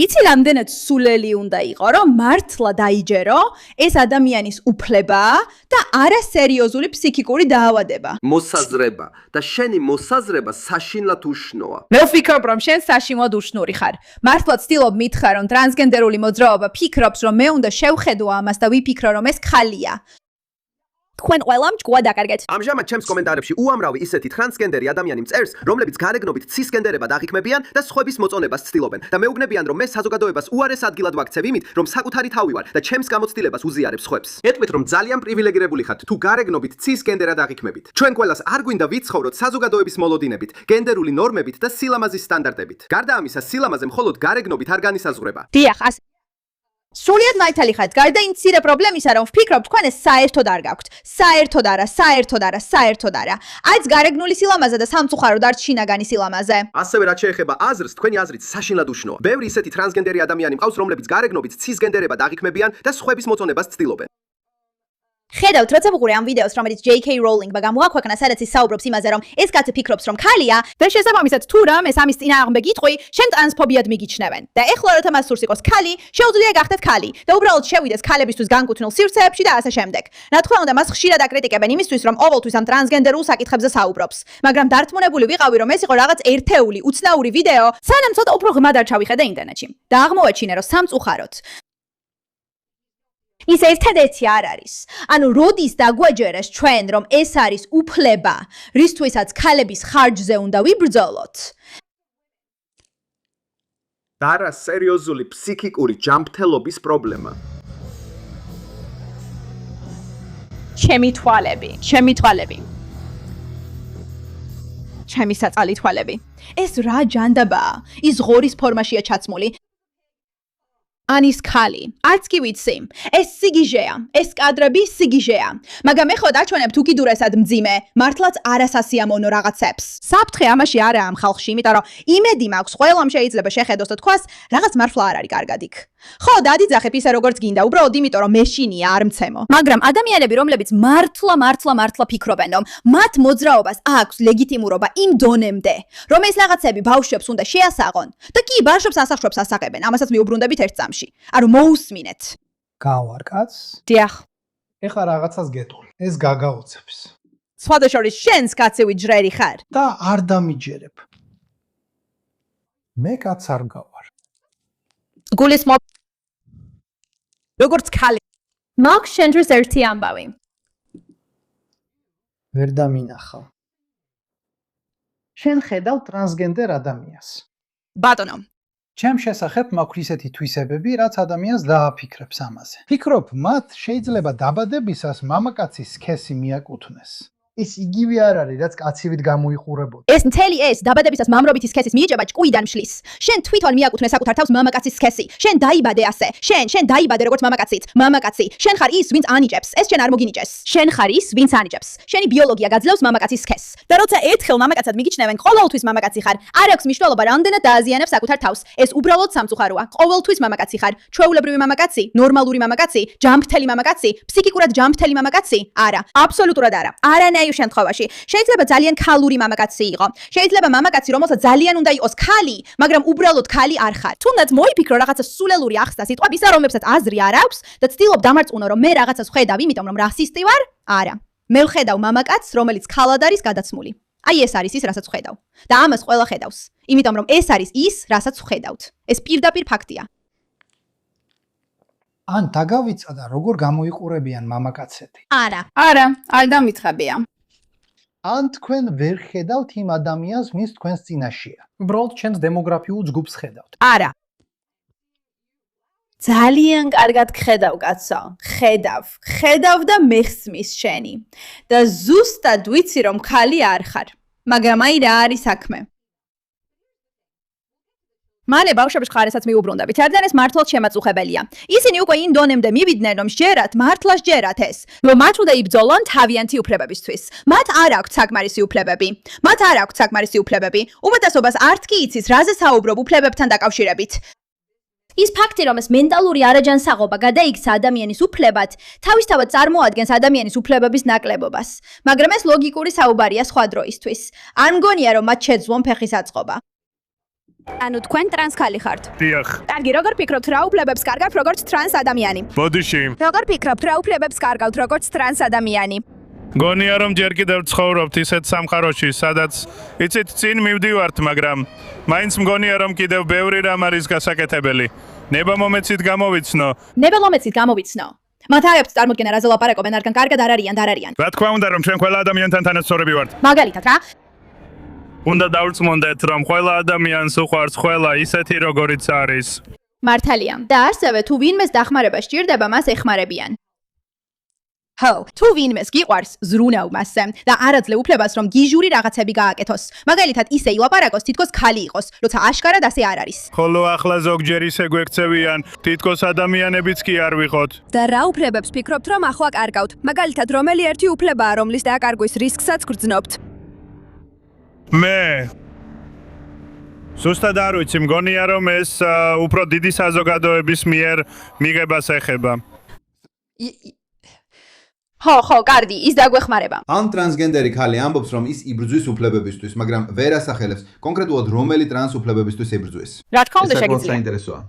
იცი რამდენად სულელი უნდა იყო, რომ მართლა დაიჯერო ეს ადამიანის უფლებაა და არა სერიოზული ფსიქიკური დაავადება. მოსაზრება და შენი მოსაზრება საშინლად უშნოა. მე ვფიქრობ, რომ შენ საშინლად უშნური ხარ. მართლა ვცდილობ მითხრა, რომ ტრანსგენდერული მოძრაობა ფიქრობს, რომ მე უნდა შევხედო ამას და ვიფიქრო, რომ ეს ხალია. თქვენ ყველამ ჭკუა დაკარგეთ. ამჟამად ჩემს კომენტარებში უამრავი ისეთი ტრანსგენდერი ადამიანი მწერს, რომლებიც გარეგნობით ცისგენდერებად აღიქმებიან და სხვების მოწონებას ცდილობენ და მეუბნებიან, რომ მე საზოგადოებას უარეს ადგილად ვაქცევ იმით, რომ საკუთარი თავი ვარ და ჩემს გამოცდილებას უზიარებ სხვებს. ეტყვით, რომ ძალიან პრივილეგირებული ხართ თუ გარეგნობით ცისგენდერად აღიქმებით. ჩვენ ყველას არ გვინდა ვიცხოვროთ საზოგადოების მოლოდინებით, გენდერული ნორმებით და სილამაზის სტანდარტებით. გარდა ამისა, სილამაზე მხოლოდ გარეგნობით არ განისაზღვრება. დიახ, სრულიად მაითალი ხართ, გარდა იმ მცირე პრობლემისა, რომ ვფიქრობ, თქვენ ეს საერთოდ არ გაქვთ. საერთოდ არა. არც გარეგნული სილამაზე და სამწუხაროდ არც შინაგანი სილამაზე. ასევე რაც შეეხება აზრს, თქვენი აზრით საშინლად უშნოა. ბევრი ისეთი ტრანსგენდერი ადამიანი მყავს, რომლებიც გარეგნობით ცისგენდერებად აღიქმებიან და სხვების მოწონებას ცდილობენ. ხედავთ, როცა ვუყურე ამ ვიდეოს, რომელიც JK Rowling-მა გამოაქვეყნა, სადაც ის საუბრობს იმაზე, რომ ეს კაცი ფიქრობს, რომ ხალია და შესაბამისად თუ რამეს ამის წინააღმდეგ იტყვი, შენ ტრანსფობიად მიგიჩნევენ. და ეხლა როცა მას სურს იყოს ხალი, შეუძლია გახდეთ ხალი და უბრალოდ შევიდეს ხალებისთვის განკუთვნილ სივრცეებში და ასე შემდეგ. რა თქმა უნდა, მას ხშირად აკრიტიკებენ იმისთვის, რომ ყოველთვის ამ ტრანსგენდერულ საკითხებზე საუბრობს. მაგრამ დარწმუნებული ვიყავი, რომ ეს იყო რაღაც ერთეული, უცნაური ვიდეო, სანამ ცოტა უფრო ღრმად არ ჩავიხედე ინტერნეტში. და აღმოაჩინე, რომ სამწუხაროდ ის ერთადერთი არ არის. ანუ როდის დაგვაჯერეს ჩვენ, რომ ეს არის უფლება, რისთვისაც ხალების ხარჯზე უნდა ვიბრძოლოთ? და არა სერიოზული ფსიქიკური ჯანმრთელობის პრობლემა. ჩემი თვალები. ჩემი საწალი თვალები. ეს რა ჯანდაბაა? ის ღორის ფორმაშია ჩაცმული. ანის ხალი. არც კი ვიცი. ეს სიგიჟეა. ეს კადრები სიგიჟეა. მაგრამ ეხლა დაჩვენებთ უკიდურესად მძიმე, მართლაც არასასიამოვნო რაღაცებს. საფრთხე ამაში არა ამ ხალხში, იმიტომ რომ იმედი მაქვს, ყველამ შეიძლება შეხედოს და თქვას, რაღაც მართლა არ არის კარგად იქ. ხო, დადიძახებ ისე როგორც გინდა, უბრალოდ იმიტომ რომ მეშინია არ მცემო. მაგრამ ადამიანები, რომლებიც მართლა ფიქრობენ, რომ მათ მოძრაობას აქვს ლეგიტიმურობა იმ დონემდე, რომ ეს რაღაცები ბავშვებს უნდა შეასაღონ და კი ბავშვებს ასახვებს ასაღებენ, ამასაც მიუბრუნდებით ერთ წამში. არ მოусმინეთ. გავარ კაც? დიახ. ეხლა რაღაცას გეტყვი. ეს გაგაოცებს. სხვადასხვა შენს კაცივი ჯრერი ხარ. და არ დამიჯერებ. მე კაც არ გავარ. გულისხმობ. როგორც ხალი. მაქვს შენთვის ერთი ამბავი. ვერ დამინახავ. შენ ხედავ ტრანსგენდერ ადამიანს. ბატონო. ჩემ შესახებ მაქვს ისეთი თვისებები, რაც ადამიანს დააფიქრებს ამაზე. ფიქრობ, მათ შეიძლება დაბადებისას მამაკაცის სქესი მიაკუთვნეს. ეს იგივე არ არის, რაც კაცივით გამოიყურებოდა. ეს მთელი ეს დაბადებისას მამრობითი სქესის მიიჯება ჭკუიდან მშლის. შენ თვითონ მიაკუთვნე საკუთარ თავს მამაკაცის სქესი. შენ დაიბადე ასე. შენ დაიბადე როგორც მამაკაცით. მამაკაცი. შენ ხარ ის, ვინც ანიჭებს. ეს შენ არ მოგინიჭეს. შენ ხარ ის, ვინც ანიჭებს. შენი ბიოლოგია გაძლევს მამაკაცის სქესს. და როცა ერთხელ მამაკაცად მიგიჩნევენ, ყოველთვის მამაკაცი ხარ. არ აქვს მნიშვნელობა, რამდენად დააზიანებს საკუთარ თავს. ეს უბრალოდ სამწუხაროა. ყოველთვის მამაკაცი ხარ. ჩვეულებრივი მამაკაცი, ნორმალური მამაკაცი, ჯანმრთელი მამაკაცი, ფსიქიკურად ჯანმრთელი მამაკაცი? არა, აბსოლუტურად არა. არანაირ შემთხვევაში. შეიძლება ძალიან ქალური მამაკაცი იყო. შეიძლება მამაკაცი, რომელსაც ძალიან უნდა იყოს ქალი, მაგრამ უბრალოდ ქალი არ ხარ. თუნდაც მოიფიქრო რაღაცა სულელური ახსნა სიტყვებისა, რომლებსაც აზრი არ აქვს და ცდილობ დამარწმუნო, რომ მე რაღაცას ვხედავ, იმიტომ რომ რასისტი ვარ? არა. მე ვხედავ მამაკაცს, რომელიც ქალად არის გადაცმული. აი ეს არის ის, რასაც ვხედავ. და ამას ყველა ხედავს. იმიტომ რომ ეს არის ის, რასაც ვხედავთ. ეს პირდაპირ ფაქტია. ან დაგავიწყდა, როგორ გამოიყურებიან მამაკაცები. არა, არ დამითხრებია. ან თქვენ ვერ ხედავთ იმ ადამიანს, ვინც თქვენს წინაშეა. უბრალოდ ჩვენს დემოგრაფიულ ჯგუფს ხედავთ. არა. ძალიან კარგად ხედავ, კაცო. ხედავ და მეხსმის შენი. და ზუსტად ვიცი, რომ ხალი არ ხარ. მაგრამ აი რა არის საქმე. მალე ბავშვების ხარესაც მიუბრუნდებით, რადგან ეს მართლაც შემაწუხებელია. ისინი უკვე იმ დონემდე მივიდნენ, რომ სჯერათ, მართლა სჯერათ ეს, რომ მათ უნდა იბრძოლონ თავიანთი უფლებებისთვის. მათ არ აქვთ საკმარისი უფლებები. უმეტესობას არც კი იცის, რაზე საუბრობ უფლებებთან დაკავშირებით. ის ფაქტი, რომ ეს მენტალური არაჯანსაღობა გადაიქცა ადამიანის უფლებად, თავისთავად წარმოადგენს ადამიანის უფლებების ნაკლებობას. მაგრამ ეს ლოგიკური საუბარია სხვა დროისთვის. არ მგონია, რომ მათ შეძლონ ფეხის აწყობა. ანუ თქვენ ტრანს ხალი ხართ. დიახ. კარგი, როგორ ფიქრობთ, რა უფლებებს კარგავთ როგორც ტრანს ადამიანი? ბოდიში. როგორ ფიქრობთ, რა უფლებებს კარგავთ როგორც ტრანს ადამიანი? გონია რომ ჯერ კიდევ ცხოვრობთ ისეთ სამყაროში, სადაც იცით წინ მივდივართ, მაგრამ მაინც მგონია რომ კიდევ ბევრი რამ არის გასაკეთებელი. ნება-მომეცით გამოვიცნო. ნება-მომეცით გამოვიცნო. მათ აებთ წარმოდგენა რაზე ლაპარაკობენ, რადგან კარგად არ არიან და არ არიან. რა თქმა უნდა რომ ჩვენ ყველა ადამიანთან თანასწორები ვართ. მაგალითად რა? უნდა დავრწმუნდეთ რომ ყველა ადამიანს უყვარს ყველა ისეთი როგორიც არის. მართალია. და ასევე თუ ვინმეს დახმარება სჭირდება, მას ეხმარებიან. ჰო, თუ ვინმეს გიყვარს, ზრუნავ მასზე და არაძლევ უფლებას რომ გიჟური რაღაცები გააკეთოს. მაგალითად, ისე ილაპარაკოს, თითქოს ხალი იყოს, როცა აშკარად ასე არ არის. ხოლო ახლა ზოგჯერ ისე გვექცევიან, თითქოს ადამიანებიც კი არ ვიყოთ. და რა უფლებებს ფიქრობთ რომ ახლა კარგავთ? მაგალითად, რომელი ერთი უფლებაა, რომლის დაკარგვის რისკსაც გრძნობთ? მე ზუსტად არ ვიცი, მგონია რომ ეს უფრო დიდი საზოგადოების მიერ მიღებას ეხება. ხო, კარგი, ის დაგვეხმარება. ამ ტრანსგენდერი ქალი ამბობს, რომ ის იბრძვის უფლებებისთვის, მაგრამ ვერ ასახელებს კონკრეტულად რომელი ტრანს უფლებებისთვის იბრძვის. რა თქმა უნდა, ეს საკმაოდ შეგიძლია. საინტერესოა.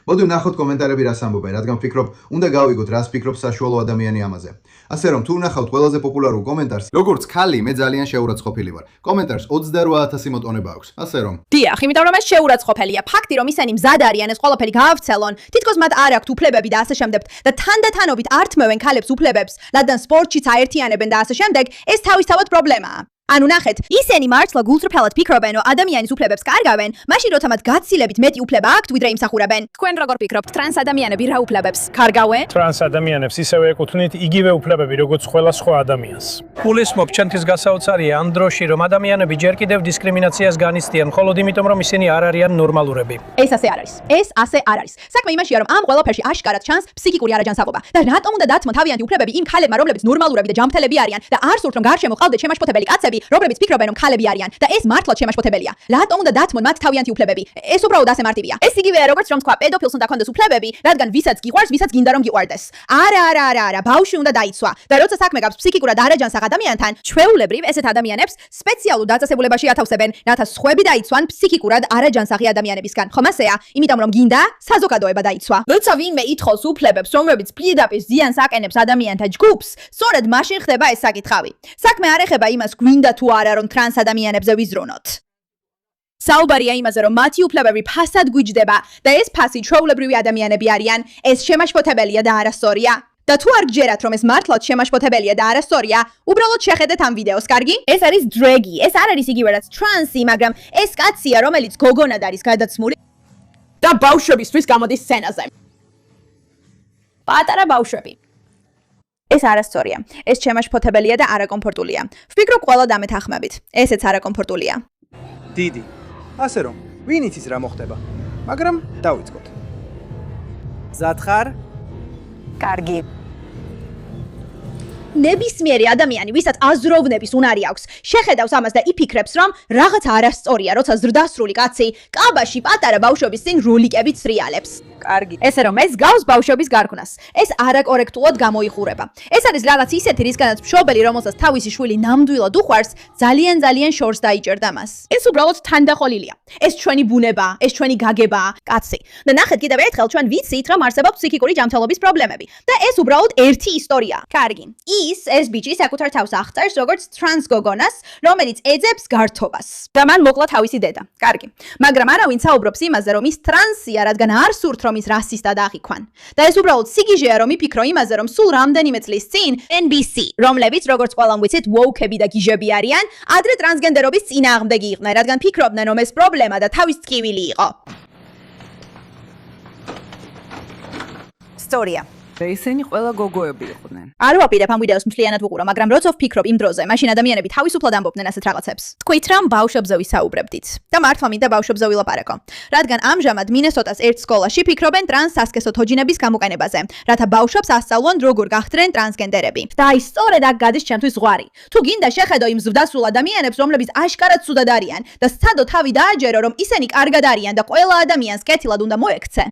მოდი ვნახოთ კომენტარები რას ამბობენ, რადგან ვფიქრობ, უნდა გავიგოთ რას ფიქრობს საშუალო ადამიანი ამაზე. ასე რომ, თუ ვნახავთ ყველაზე პოპულარულ კომენტარს, როგორც ქალი, მე ძალიან შეურაცხყოფილი ვარ. კომენტარს 28000 მოტონება აქვს. ასე რომ, დიახ, იმიტომ რომ ეს შეურაცხყოფელია. ფაქტი რომ ისინი მზად არიან ეს ყველაფერი გაავრცელონ, თითქოს მათ არ აქვთ უფლებები და ასე შემდეგ და თანდათანობით არ თმევენ ქალებს უფლებებს, რადგან სპორტშიც აერთიანებენ და ასე შემდეგ, ეს თავისთავად პრობლემაა. ანუ ნახეთ, ისინი მართლა გულწრფელად ფიქრობენ, რომ ადამიანის უფლებებს კარგავენ, მაშინ როცა მათ გაცილებით მეტი უფლება აქვთ, ვიდრე იმსახურებენ. თქვენ როგორ ფიქრობთ, ტრანს ადამიანები რა უფლებებს კარგავენ? ტრანს ადამიანებს ისევე ეკუთვნით იგივე უფლებები, როგორც ყველა სხვა ადამიანს. გულისხმობ ჩემთვის გასაოცარია ამ დროში, რომ ადამიანები ჯერ კიდევ დისკრიმინაციას განიცდიან, მხოლოდ იმიტომ, რომ ისინი არ არიან ნორმალურები. ეს ასე არ არის. ეს ასე არ არის. საქმე იმაშია, რომ ამ ყველაფერში აშკარად ჩანს ფსიქიკური არაჯანსაღობა. და რატომ უნდა დათმონ თავიანთი უფლებები იმ ქალებმა, რომლებიც ნორმალურები და ჯანმრთელები არიან და არ სურთ, რომ გარშემო ყავდეთ შემაშფოთებელი კაცები, რომლებიც ფიქრობენ, რომ ქალები არიან და ეს მართლაც შემაშფოთებელია. რატომ უნდა დათმონ მათ თავიანთი უფლებები? ეს უბრალოდ ასე მარტივია. ეს იგივეა, როგორც რომ თქვა, პედოფილს უნდა ქონდეს უფლებები, რადგან ვისაც გიყვარს, ვისაც გინდა რომ გიყვარდეს. არა, ბავშვი უნდა დაიცვა. და როცა საქმე გაქვს ფსიქიკურად არაჯანსაღ ადამიანთან, ჩვეულებრივ ესეთ ადამიანებს სპეციალურ დაწესებულებაში ათავსებენ, რათა სხვები დაიცვან ფსიქიკურად არაჯანსაღი ადამიანებისგან. ხომ ასეა? იმიტომ რომ გინდა საზოგადოება დაიცვა. როცა ვინმე ითხოვს უფლებებს, რომლებიც პირდაპირ ზიანს აყენებს ადამიანთა ჯგუფს, სწორედ მაშინ ხდება ეს საკითხავი. საქმე არ ეხება იმას, გვინდა თუ არა რომ ტრანს ადამიანებზე ვიზრუნოთ. საუბარია იმაზე, რომ მათი უფლებები ფასად გვიჯდება და ეს ფასი ჩვეულებრივი ადამიანები არიან, ეს შემაშფოთებელია და არასწორია. და თუ არ გჯერათ, რომ ეს მართლაც შემაშფოთებელია და არასწორია, უბრალოდ შეხედეთ ამ ვიდეოს, კარგი? ეს არის დრეგი, ეს არ არის იგივე რაც ტრანსი, მაგრამ ეს კაცია, რომელიც გოგონად არის გადაცმული და ბავშვებისთვის გამოდის სცენაზე. პატარა ბავშვები. ეს არასწორია. ეს შემაშფოთებელია და არაკომფორტულია. ვფიქრობ, ყველა დამეთანხმებით. ესეც არაკომფორტულია. დიდი. ასე რომ, ვინ იცის რა მოხდება? მაგრამ დავიწყოთ. მზად ხარ? კარგი. ნებისმიერი ადამიანი, ვისაც აზროვნების უნარი აქვს, შეხედავს ამას და იფიქრებს, რომ რაღაც არასწორია, როცა ზრდასრული კაცი კაბაში პატარა ბავშვების წინ როლიკებით სრიალებს. კარგი. ესე რომ ეს გავს ბავშვების გარგვნას. ეს არაკორექტულად გამოიხურება. ეს არის რაღაც ისეთი, რისგანაც მშობელი, რომელსაც თავისი შვილი ნამდვილად უყვარს, ძალიან შორს დაიჭერდა მას. ეს უბრალოდ თანდახოლილია. ეს ჩვენი ბუნება, ეს ჩვენი გაგებაა, კაცი. და ნახეთ კიდევ ერთხელ ჩვენ ვიცით, რომ არსებობს ფსიქიკური ჯანმრთელობის პრობლემები. და ეს უბრალოდ ერთი ისტორია. კარგი. ეს ბიჭი საკუთარ თავს აღწერს როგორც ტრანს გოგონას, რომელიც ეძებს გართობას. და მან მოკლა თავისი დედა. კარგი. მაგრამ არავინ საუბრობს იმაზე, რომ ის ტრანსია, რადგან არ სურთ რომ ის რასისტად აღიქვან. და ეს უბრალოდ სიგიჟეა, რომ იფიქრო იმაზე, რომ სულ რამდენიმე წლის წინ NBC, რომლებიც როგორც ყველამ ვიცით, ვოუქები და გიჟები არიან, ადრე ტრანსგენდერობის წინააღმდეგი იყვნენ, რადგან ფიქრობდნენ, რომ ეს პრობლემა და თავის ტკივილი იყო. ისტორია. ისინი ყველა გოგოები იყვნენ. არ ვაპირებ ამ ვიდეოს მთლიანად ვუყურო, მაგრამ როცა ვფიქრობ იმ დროზე, მაშინ ადამიანები თავისუფლად ამბობდნენ ასეთ რაღაცებს. თქვით რომ ბავშვებზე ვისაუბრებდით. და მართლა მინდა ბავშვებზე ვილაპარაკო. რადგან ამჟამად მინესოტას ერთ სკოლაში ფიქრობენ ტრანს სასქესო თოჯინების გამოყენებაზე, რათა ბავშვებს ასწავლონ როგორ გახდნენ ტრანსგენდერები. და აი სწორედ აქ გადის ჩემთვის ზღვარი. თუ გინდა შეხედო იმ ზრდასრულ ადამიანებს, რომლებიც აშკარად ცუდად არიან და სცადო თავი დააჯერო, რომ ისინი კარგად არიან და ყველა ადამიანს კეთილად უნდა მოექცე.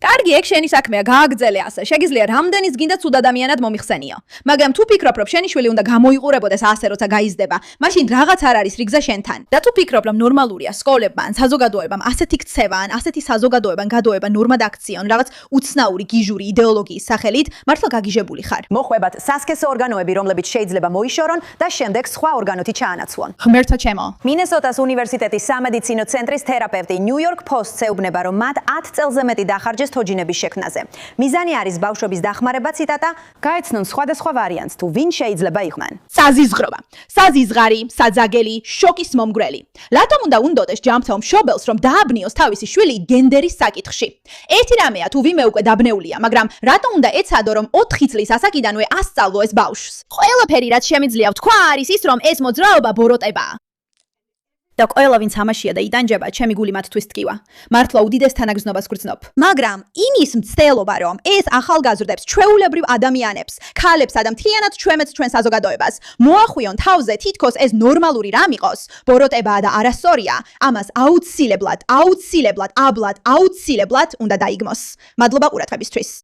კარგი, ეგ შენი საქმეა, გააგრძელე ასე. შეგიძლია რამდენის გინდა ცუდ ადამიანად მომიხსენიო. მაგრამ თუ ფიქრობ, რომ შენი შვილი უნდა გამოიყურებოდეს ასე, როცა გაიზრდება, მაშინ რაღაც არ არის რიგზე შენთან. და თუ ფიქრობ, რომ ნორმალურია სკოლებმა ან საზოგადოებამ ასეთი ქცევა ან ასეთი საზოგადოებამ გადაოება ნორმად აქციონ, რაღაც უცნაური გიჟური იდეოლოგიის სახელით, მართლა გაგიჟებული ხარ. მოხვებათ სასქესო ორგანოები, რომლებიც შეიძლება მოიშორონ და შემდეგ სხვა ორგანოთი ჩაანაცვლონ. ღმერთო ჩემო. მინესოტას უნივერსიტეტის სამედიცინო ცენტრის თერაპევტი New York Post-ს ეუბნება, რომ მათ 10 წელზე მეტი დახარჯეს თოჯინების შექმნაზე. მიზანი არის ბავშვების დახმარება, ციტატა, გაეცნონ სხვადასხვა ვარიანტს, თუ ვინ შეიძლება იყვნენ. საზიზღრობა, საზიზღარი, საძაგელი, შოკის მომგვრელი. რატომ უნდა უნდოდეს ჯანმრთელ მშობელს, რომ დააბნიოს თავისი შვილი გენდერის საკითხში? ერთი რამეა, თუ ვინმე უკვე დაბნეულია, მაგრამ რატომ უნდა ეცადო, რომ 4 წლის ასაკიდანვე ასწავლო ეს ბავშვს? ყველაფერი, რაც შემიძლია ვთქვა, არის ის, რომ ეს მოძრაობა ბოროტებაა. და ყველა ვინც ამაშია და იტანჯება, ჩემი გული მათთვის ტკივა. მართლა უდიდეს თანაგრძნობას გრძნობ. მაგრამ იმის მცდელობა, რომ ეს ახალგაზრდებს, ჩვეულებრივ ადამიანებს, ქალებსა და მთლიანად ჩვენ საზოგადოებას მოახვიონ თავზე, თითქოს ეს ნორმალური რამ იყოს, ბოროტებაა და არასწორია, ამას აუცილებლად უნდა დაიგმოს. მადლობა ყურადღებისთვის.